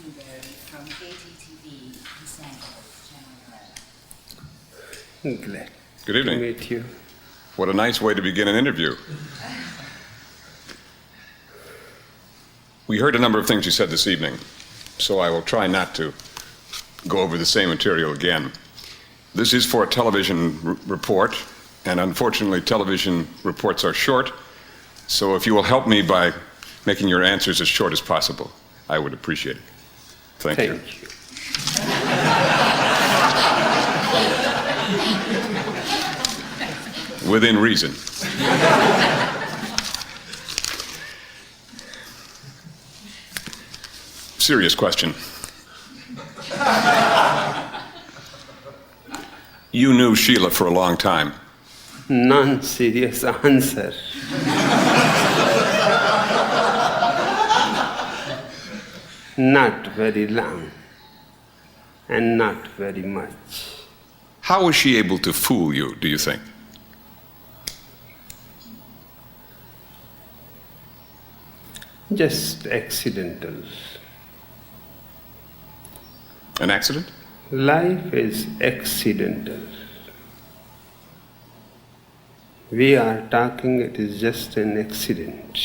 Newberry from KTTV in Sandal, Channel 11. Glad Good evening. to meet you. What a nice way to begin an interview. We heard a number of things you said this evening, so I will try not to go over the same material again. This is for a television report, and unfortunately television reports are short, so if you will help me by making your answers as short as possible, I would appreciate it. Thank you. Within reason. Serious question. You knew Sheila for a long time. Non-serious answer. Not very long, and not very much. How was she able to fool you, do you think? Just accidental. An accident? Life is accidental. We are talking, it is just an accident.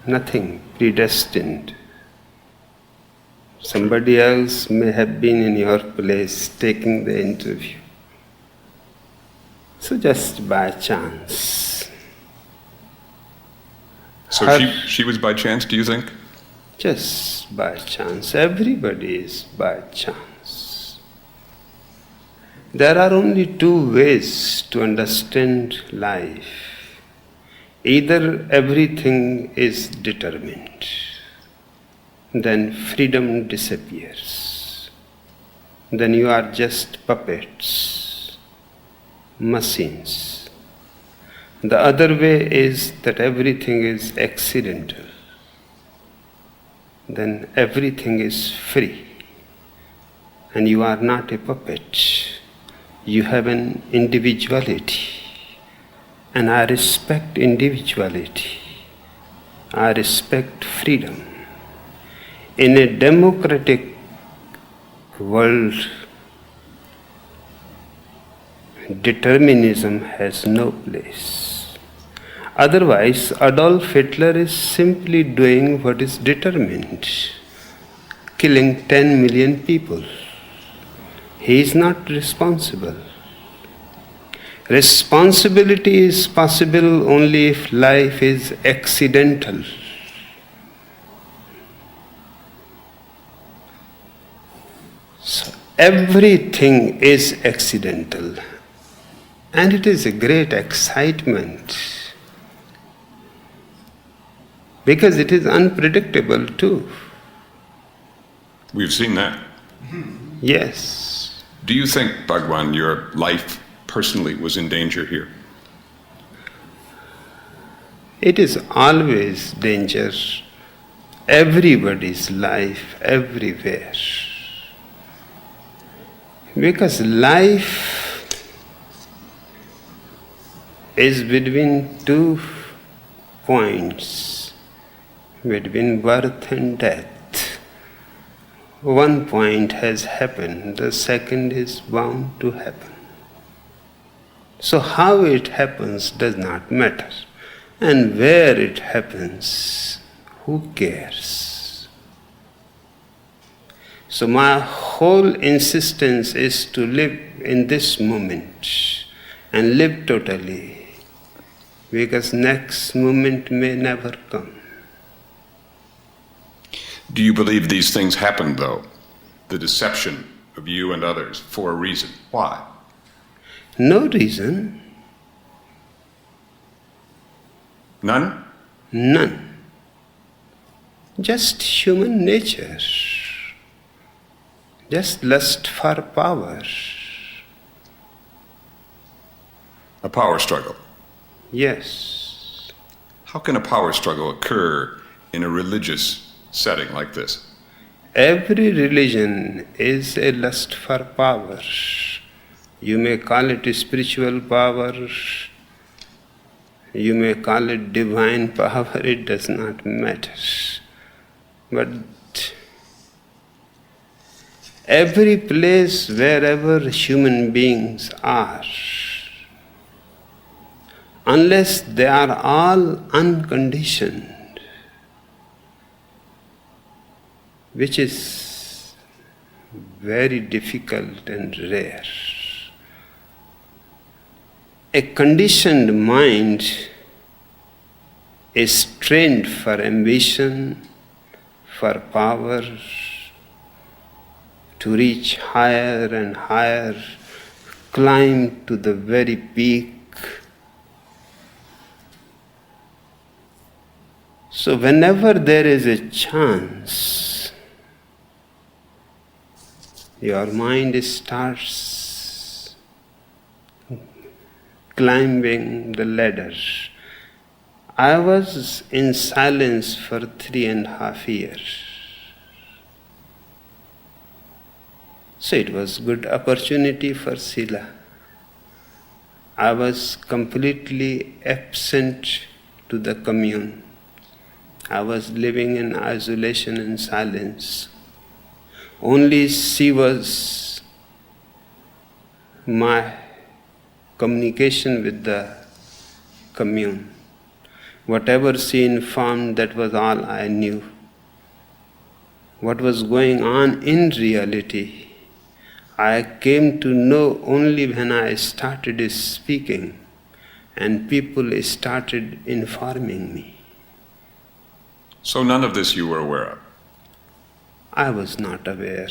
Nothing predestined. Somebody else may have been in your place taking the interview. So just by chance. So she was by chance, do you think? Just by chance. Everybody is by chance. There are only two ways to understand life. Either everything is determined, then freedom disappears. Then you are just puppets, machines. The other way is that everything is accidental. Then everything is free. And you are not a puppet. You have an individuality. And I respect individuality. I respect freedom. In a democratic world, determinism has no place. Otherwise, Adolf Hitler is simply doing what is determined, killing 10 million people. He is not responsible. Responsibility is possible only if life is accidental. So everything is accidental, and it is a great excitement because it is unpredictable too. We've seen that. Yes. Do you think, Bhagwan, your life personally was in danger here? It is always danger. Everybody's life, everywhere. Because life is between 2 points, between birth and death. One point has happened, the second is bound to happen. So how it happens does not matter. And where it happens, who cares? So my whole insistence is to live in this moment and live totally, because next moment may never come. Do you believe these things happened, though? The deception of you and others for a reason. Why? No reason. None? None. Just human nature. Just lust for power. A power struggle. Yes. How can a power struggle occur in a religious setting like this? Every religion is a lust for power. You may call it spiritual power, you may call it divine power, it does not matter. But every place wherever human beings are, unless they are all unconditioned, which is very difficult and rare. A conditioned mind is trained for ambition, for power, to reach higher and higher, climb to the very peak. So whenever there is a chance, your mind starts climbing the ladder. I was in silence for 3.5 years. So it was good opportunity for Sila. I was completely absent to the commune. I was living in isolation and silence. Only she was my communication with the commune. Whatever she informed, that was all I knew. What was going on in reality, I came to know only when I started speaking and people started informing me. So none of this you were aware of? I was not aware.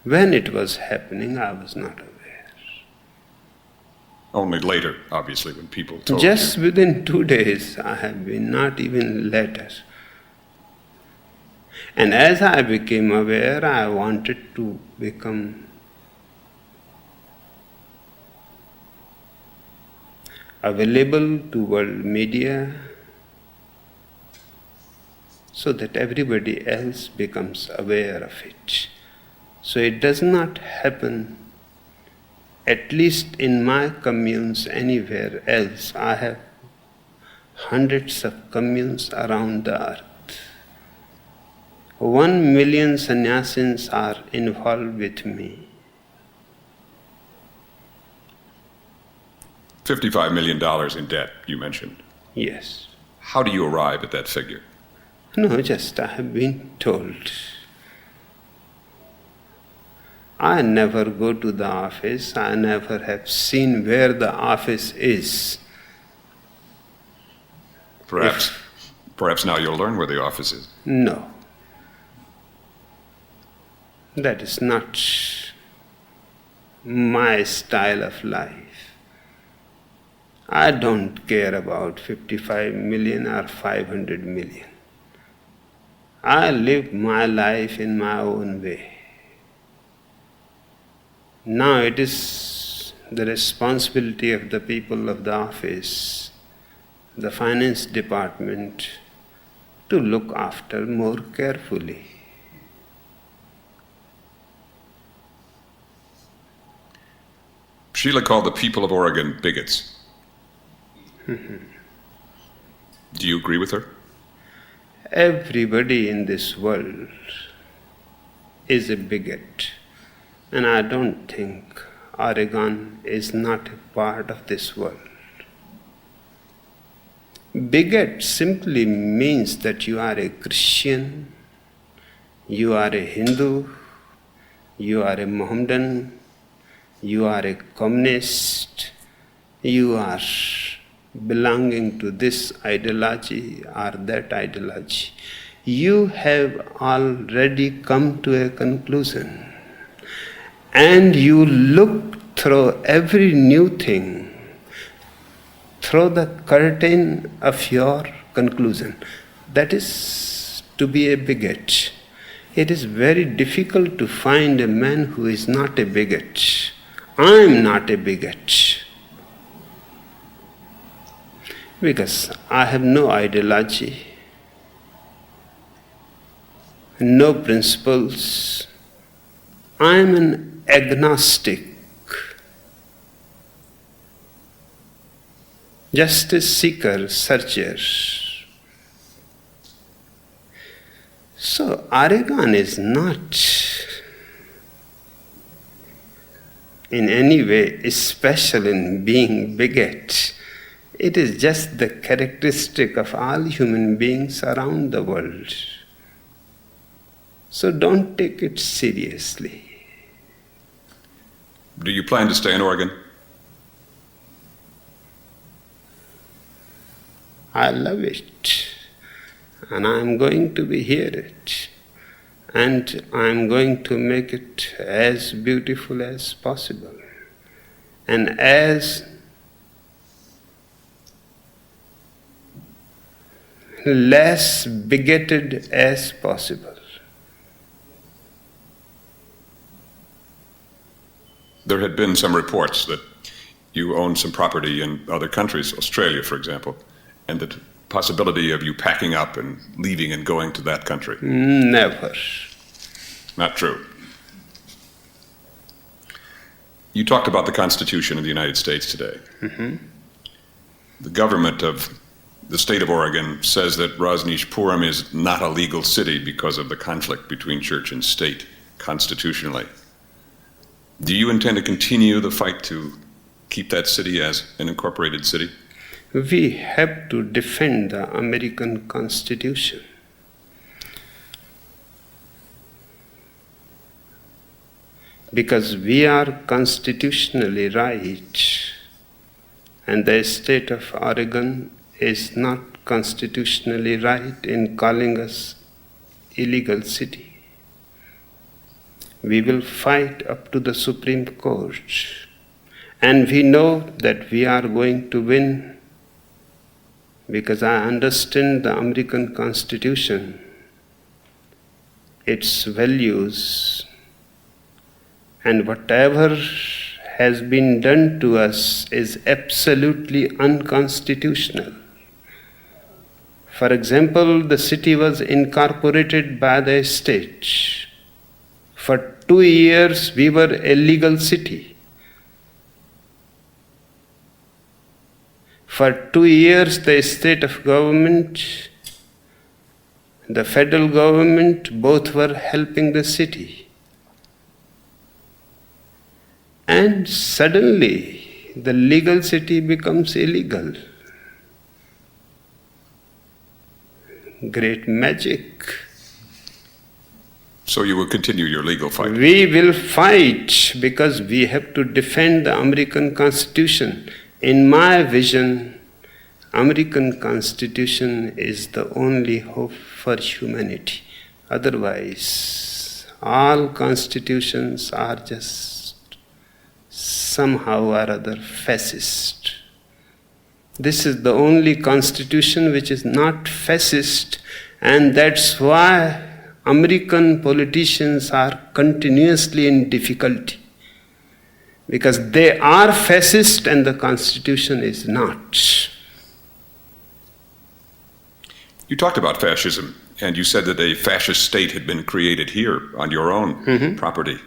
When it was happening, I was not aware. Only later, obviously, when people told Just you. within 2 days, I have been, not even later. And as I became aware, I wanted to become available to world media so that everybody else becomes aware of it. So it does not happen, at least in my communes, anywhere else. I have hundreds of communes around the earth. 1 million sannyasins are involved with me. $55 million in debt, you mentioned. Yes. How do you arrive at that figure? No, just I have been told. I never go to the office. I never have seen where the office is. Perhaps now you'll learn where the office is. No. That is not my style of life. I don't care about 55 million or 500 million. I live my life in my own way. Now it is the responsibility of the people of the office, the finance department, to look after more carefully. Sheila called the people of Oregon bigots. Do you agree with her? Everybody in this world is a bigot, and I don't think Oregon is not a part of this world. Bigot simply means that you are a Christian, you are a Hindu, you are a Mohammedan, you are a communist, you are belonging to this ideology or that ideology. You have already come to a conclusion, and you look through every new thing through the curtain of your conclusion. That is to be a bigot. It is very difficult to find a man who is not a bigot. I am not a bigot, because I have no ideology, no principles. I am an agnostic, justice seeker, searcher. So Oregon is not in any way special in being bigot. It is just the characteristic of all human beings around the world. So don't take it seriously. Do you plan to stay in Oregon? I love it. And I'm going to be here. And I'm going to make it as beautiful as possible. And as less bigoted as possible. There had been some reports that you own some property in other countries, Australia, for example, and the possibility of you packing up and leaving and going to that country. Never. Not true. You talked about the Constitution of the United States today. Mm-hmm. The government of the state of Oregon says that Rajneeshpuram is not a legal city because of the conflict between church and state constitutionally. Do you intend to continue the fight to keep that city as an incorporated city? We have to defend the American Constitution. Because we are constitutionally right, and the state of Oregon is not constitutionally right in calling us illegal city. We will fight up to the Supreme Court, and we know that we are going to win, because I understand the American Constitution, its values, and whatever has been done to us is absolutely unconstitutional. For example, the city was incorporated by the state. For 2 years we were a legal city. For 2 years the state of government, the federal government, both were helping the city. And suddenly the legal city becomes illegal. Great magic. So you will continue your legal fight? We will fight because we have to defend the American Constitution. In my vision, American Constitution is the only hope for humanity. Otherwise, all constitutions are just somehow or other fascist. This is the only constitution which is not fascist, and that's why American politicians are continuously in difficulty, because they are fascist and the constitution is not. You talked about fascism, and you said that a fascist state had been created here on your own property.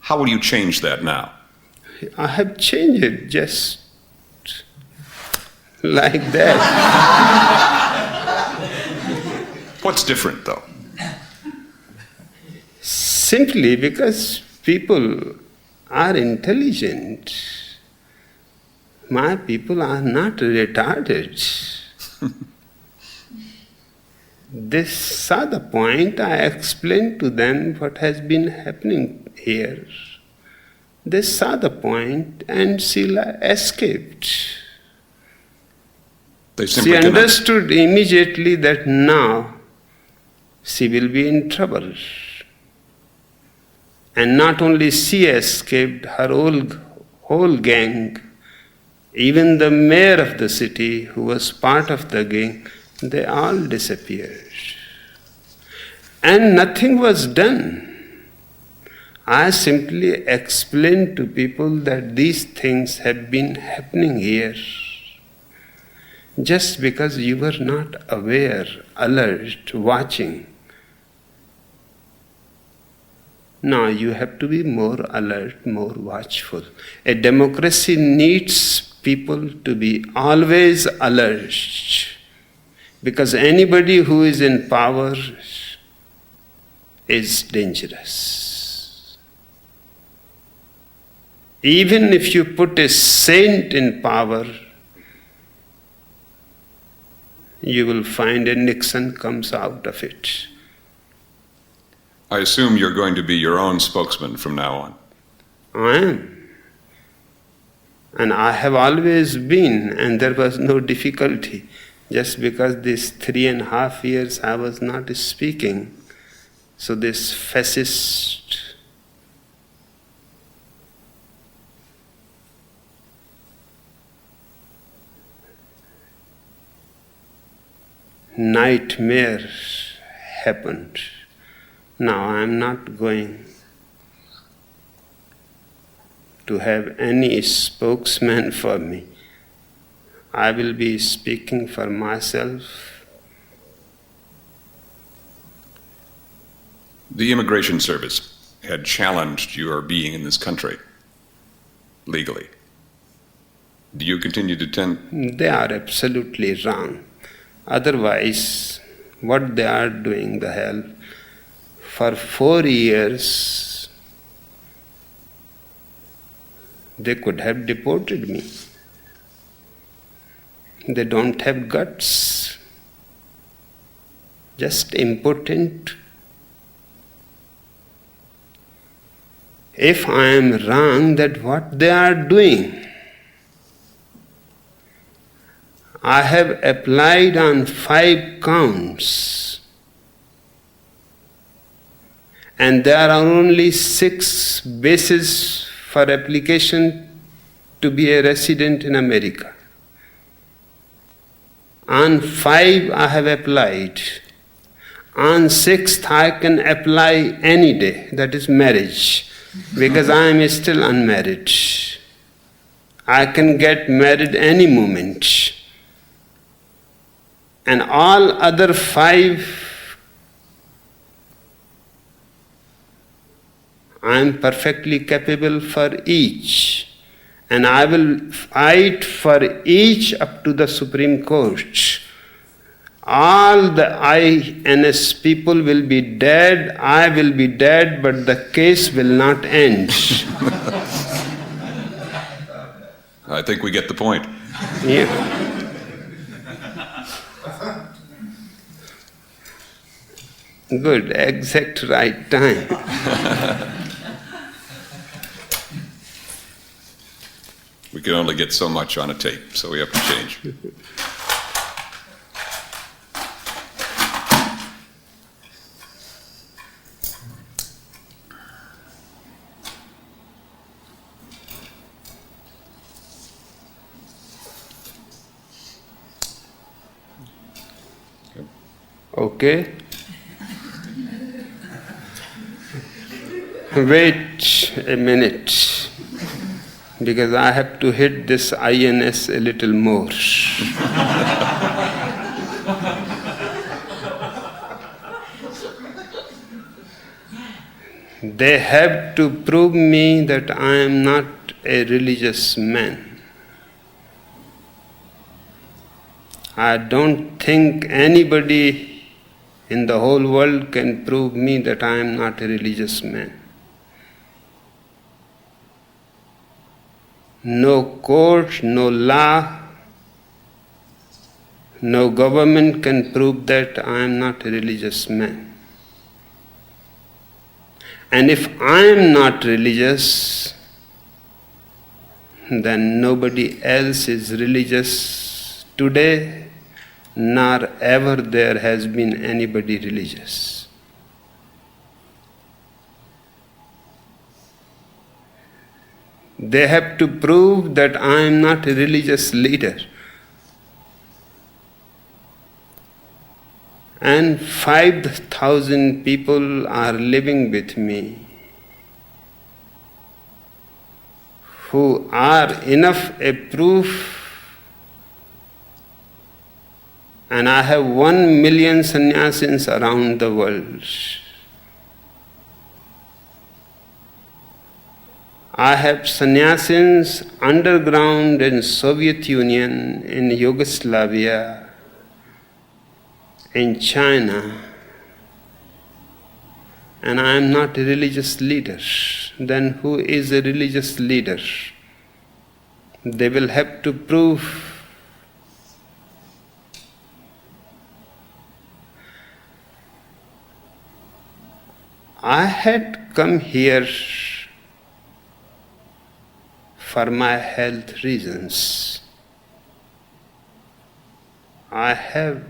How will you change that now? I have changed it just like that. What's different, though? Simply because people are intelligent. My people are not retarded. They saw the point. I explained to them what has been happening here. They saw the point and she escaped. She understood immediately that now she will be in trouble. And not only she escaped, her whole gang, even the mayor of the city who was part of the gang, they all disappeared. And nothing was done. I simply explained to people that these things have been happening here. Just because you were not aware, alert, watching. Now you have to be more alert, more watchful. A democracy needs people to be always alert. Because anybody who is in power is dangerous. Even if you put a saint in power, you will find a Nixon comes out of it. I assume you're going to be your own spokesman from now on. I am. And I have always been, and there was no difficulty. Just because these 3.5 years I was not speaking, so this fascist nightmare happened. Now I am not going to have any spokesman for me. I will be speaking for myself. The Immigration Service had challenged your being in this country legally. Do you continue to tend? They are absolutely wrong. Otherwise, what they are doing, the hell, for 4 years, they could have deported me. They don't have guts, just impotent. If I am wrong, that what they are doing, I have applied on 5 counts, and there are only 6 bases for application to be a resident in America. On 5 I have applied. On 6th I can apply any day, that is marriage, because I am still unmarried. I can get married any moment. And all other 5, I am perfectly capable for each. And I will fight for each up to the Supreme Court. All the INS people will be dead, I will be dead, but the case will not end. I think we get the point. Yeah. Good, exact right time. We can only get so much on a tape, so we have to change. Okay? Wait a minute, because I have to hit this INS a little more. They have to prove me that I am not a religious man. I don't think anybody in the whole world can prove me that I am not a religious man. No court, no law, no government can prove that I am not a religious man. And if I am not religious, then nobody else is religious today, nor ever there has been anybody religious. They have to prove that I am not a religious leader. And 5,000 people are living with me who are enough a proof, and I have 1 million sannyasins around the world. I have sannyasins underground in Soviet Union, in Yugoslavia, in China, and I am not a religious leader, then who is a religious leader? They will have to prove I had come here for my health reasons. I have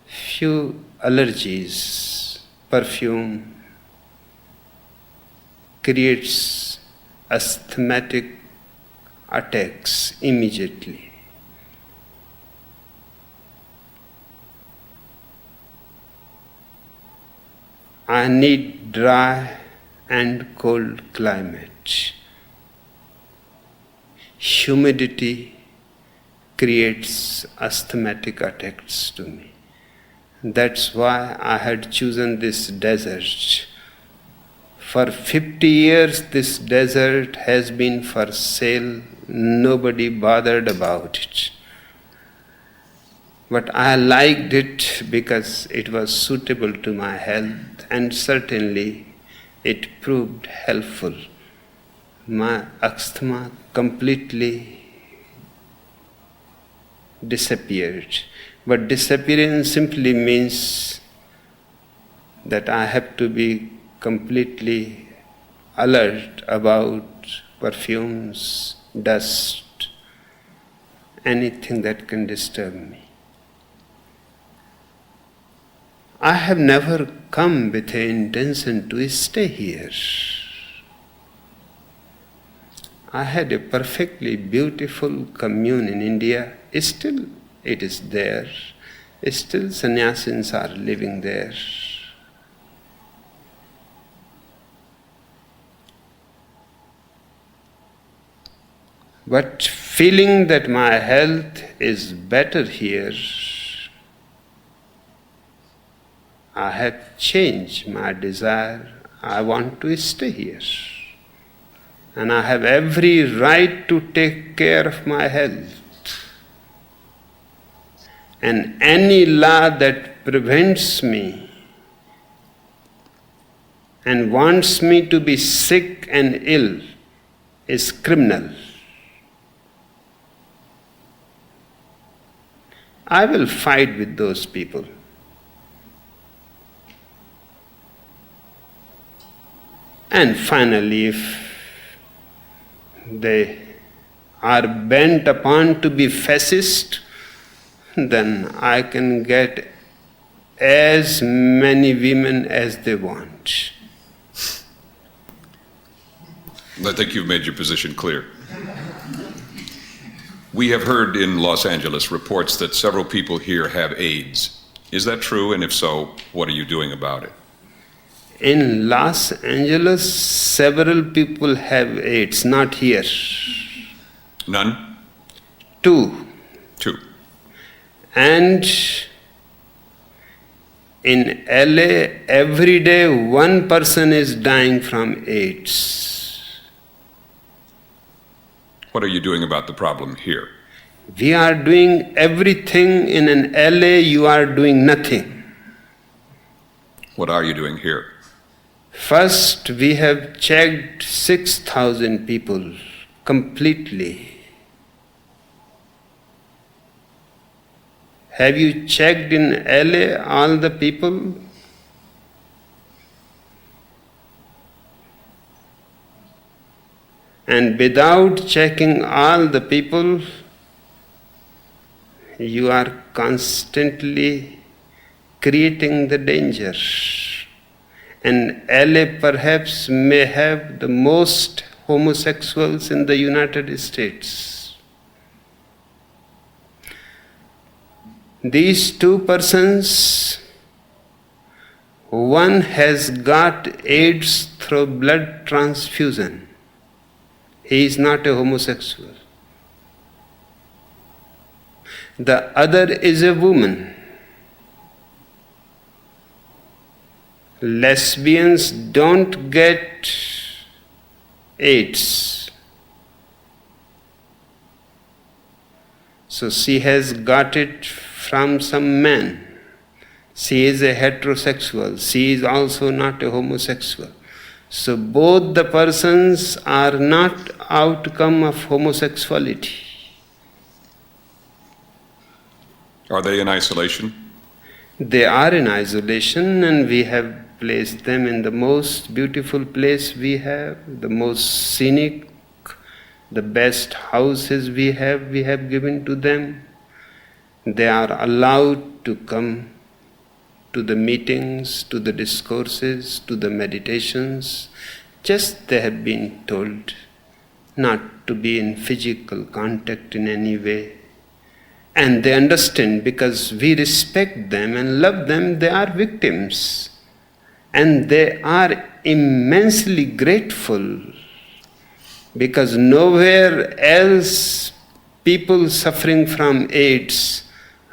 few allergies. Perfume creates asthmatic attacks immediately. I need dry and cold climate. Humidity creates asthmatic attacks to me. That's why I had chosen this desert. For 50 years this desert has been for sale. Nobody bothered about it. But I liked it because it was suitable to my health, and certainly it proved helpful. My asthma completely disappeared. But disappearance simply means that I have to be completely alert about perfumes, dust, anything that can disturb me. I have never come with the intention to stay here. I had a perfectly beautiful commune in India. Still it is there. Still sannyasins are living there. But feeling that my health is better here, I have changed my desire. I want to stay here. And I have every right to take care of my health. And any law that prevents me and wants me to be sick and ill is criminal. I will fight with those people. And finally, if they are bent upon to be fascist, then I can get as many women as they want. I think you've made your position clear. We have heard in Los Angeles reports that several people here have AIDS. Is that true? And if so, what are you doing about it? In Los Angeles, several people have AIDS, not here. None? 2. 2. And in LA, every day one person is dying from AIDS. What are you doing about the problem here? We are doing everything. In an LA, you are doing nothing. What are you doing here? First, we have checked 6,000 people completely. Have you checked in LA all the people? And without checking all the people, you are constantly creating the danger. And LA perhaps may have the most homosexuals in the United States. These 2 persons, one has got AIDS through blood transfusion. He is not a homosexual. The other is a woman. Lesbians don't get AIDS. So she has got it from some man. She is a heterosexual. She is also not a homosexual. So both the persons are not outcome of homosexuality. Are they in isolation? They are in isolation, and we have placed them in the most beautiful place we have, the most scenic, the best houses we have given to them. They are allowed to come to the meetings, to the discourses, to the meditations. Just they have been told not to be in physical contact in any way. And they understand, because we respect them and love them, they are victims. And they are immensely grateful, because nowhere else people suffering from AIDS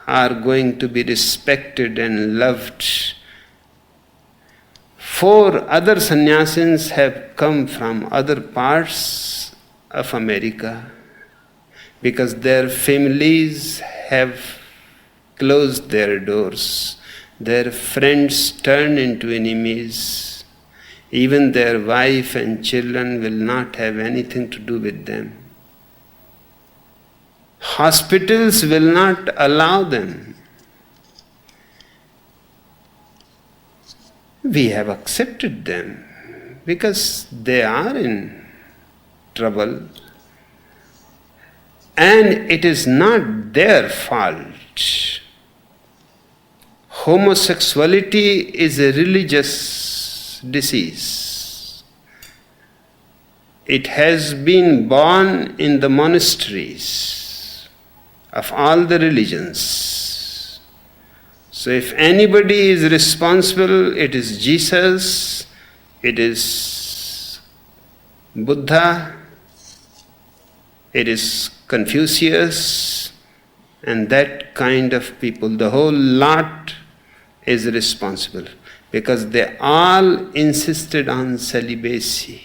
are going to be respected and loved. 4 other sannyasins have come from other parts of America, because their families have closed their doors. Their friends turn into enemies. Even their wife and children will not have anything to do with them. Hospitals will not allow them. We have accepted them because they are in trouble. And it is not their fault. Homosexuality is a religious disease. It has been born in the monasteries of all the religions. So if anybody is responsible, it is Jesus, it is Buddha, it is Confucius, and that kind of people. The whole lot is responsible, because they all insisted on celibacy.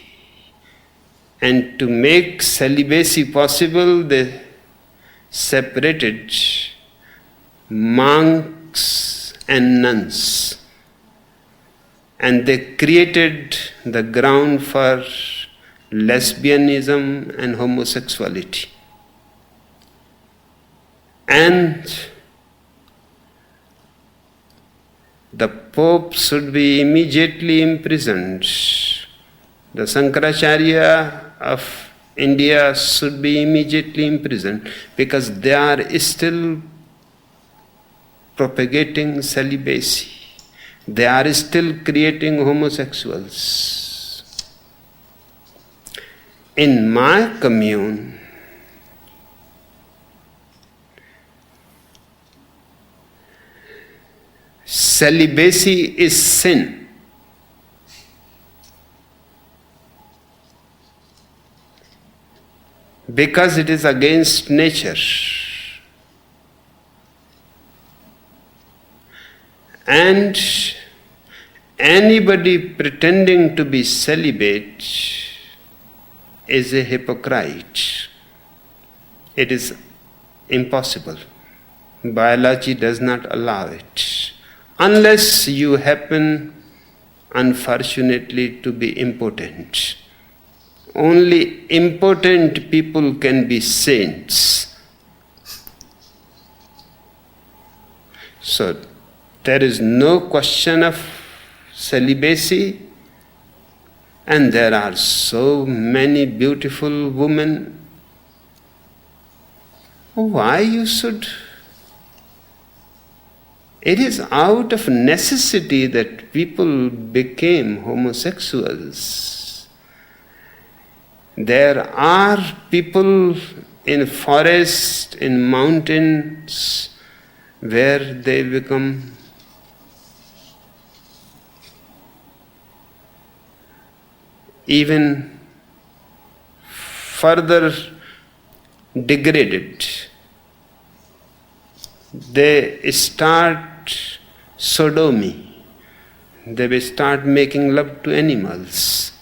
And to make celibacy possible, they separated monks and nuns. And they created the ground for lesbianism and homosexuality. And the Pope should be immediately imprisoned. The Sankaracharya of India should be immediately imprisoned, because they are still propagating celibacy. They are still creating homosexuals. In my commune, celibacy is sin. Because it is against nature. And anybody pretending to be celibate is a hypocrite. It is impossible. Biology does not allow it. Unless you happen, unfortunately, to be impotent. Only impotent people can be saints. So, there is no question of celibacy, and there are so many beautiful women. Why you should? It is out of necessity that people became homosexuals. There are people in forests, in mountains, where they become even further degraded. They start sodomy. They will start making love to animals.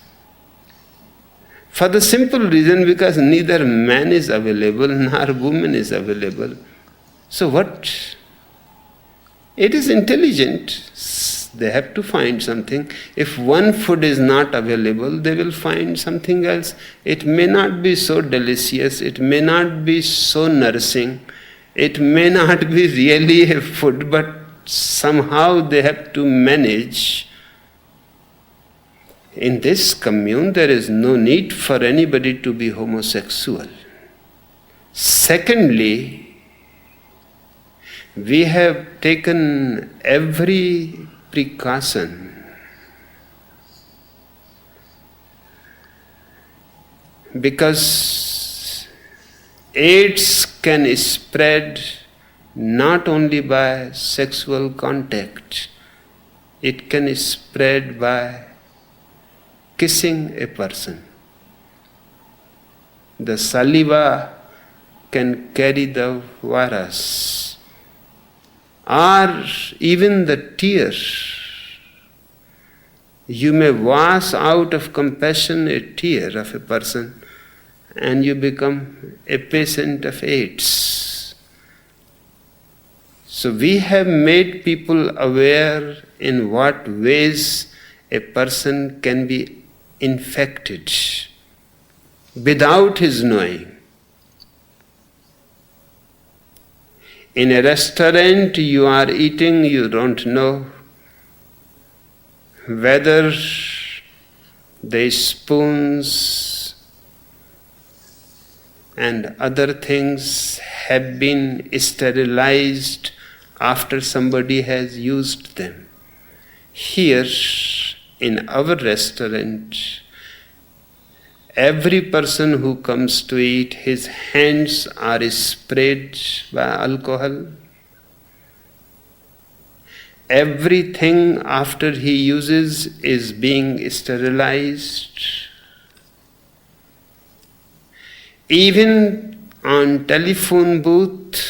For the simple reason, because neither man is available nor woman is available. So what It is intelligent. They have to find something. If one food is not available, they will find something else. It may not be so delicious, it may not be so nourishing, it may not be really a food, but somehow they have to manage. In this commune, there is no need for anybody to be homosexual. Secondly, we have taken every precaution because AIDS can spread not only by sexual contact, it can spread by kissing a person. The saliva can carry the virus, or even the tears. You may wash out of compassion a tear of a person and you become a patient of AIDS. So we have made people aware in what ways a person can be infected without his knowing. In a restaurant you are eating, you don't know whether the spoons and other things have been sterilized after somebody has used them. Here in our restaurant, every person who comes to eat, his hands are sprayed by alcohol. Everything after he uses is being sterilized. Even on telephone booth,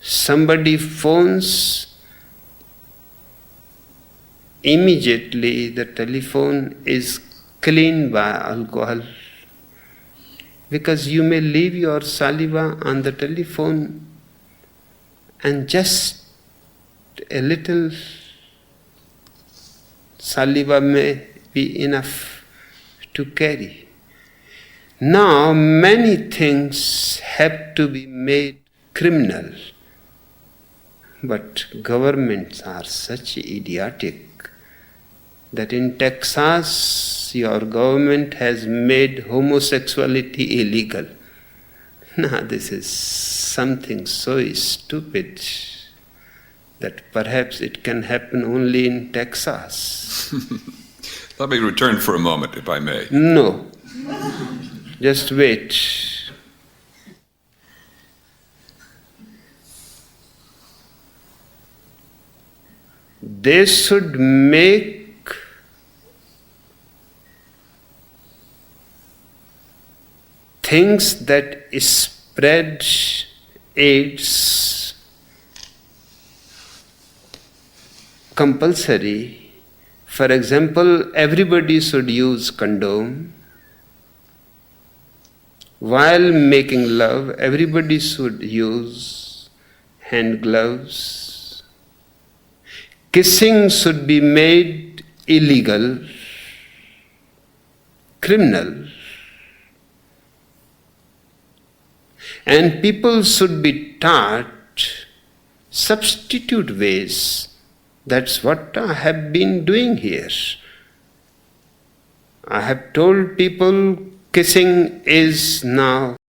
somebody phones, immediately the telephone is cleaned by alcohol, because you may leave your saliva on the telephone and just a little saliva may be enough to carry. Now many things have to be made criminal, but governments are such idiotic that in Texas your government has made homosexuality illegal. Now this is something so stupid that perhaps it can happen only in Texas. Let me return for a moment, if I may. No, just wait. They should make things that spread AIDS compulsory. For example, everybody should use condom. While making love, everybody should use hand gloves. Kissing should be made illegal, criminal. And people should be taught substitute ways. That's what I have been doing here. I have told people kissing is now